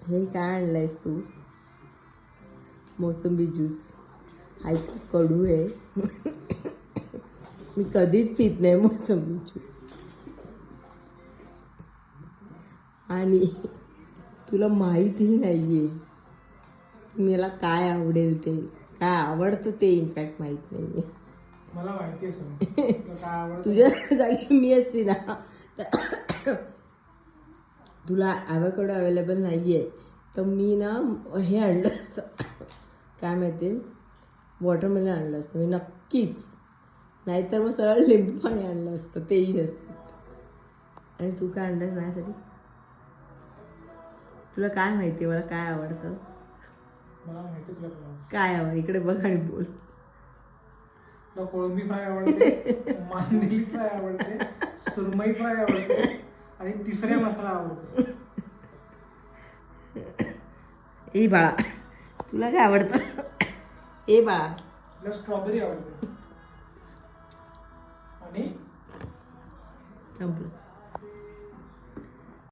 हे काय आणलंयस तू? मोसंबी ज्यूस. हाय कडू आहे. मी कधीच पित नाही मोसंबी ज्यूस. आणि तुला माहितीही नाही आहे मला काय आवडेल ते, काय आवडतं ते इनफॅक्ट माहीत नाही आहे. मला माहिती आहे तुझ्या जागी मी असती ना तर तुला ॲव्होकाडो अवेलेबल नाही आहे तर मी ना हे आणलं असतं, काय माहिती, वॉटरमेलन आणलं असतं मी नक्कीच. नाहीतर मग सरळ लिंबू पाणी आणलं असतं, तेही नसतं. आणि तू काय आणलंस माझ्यासाठी? तुला काय माहिती आहे मला काय आवडतं? मला माहिती तुला काय आवड? इकडे बघ आणि बोल. तुला कोळंबी फ्राय आवडते, मांदेली फ्राय आवडते, सुरमई फ्राय आवडते आणि तिसऱ्या मसाला आवडतो. ए बाळा, तुला काय आवडतं? ए बाळा, तुला स्ट्रॉबेरी आवडते आणि संपलं.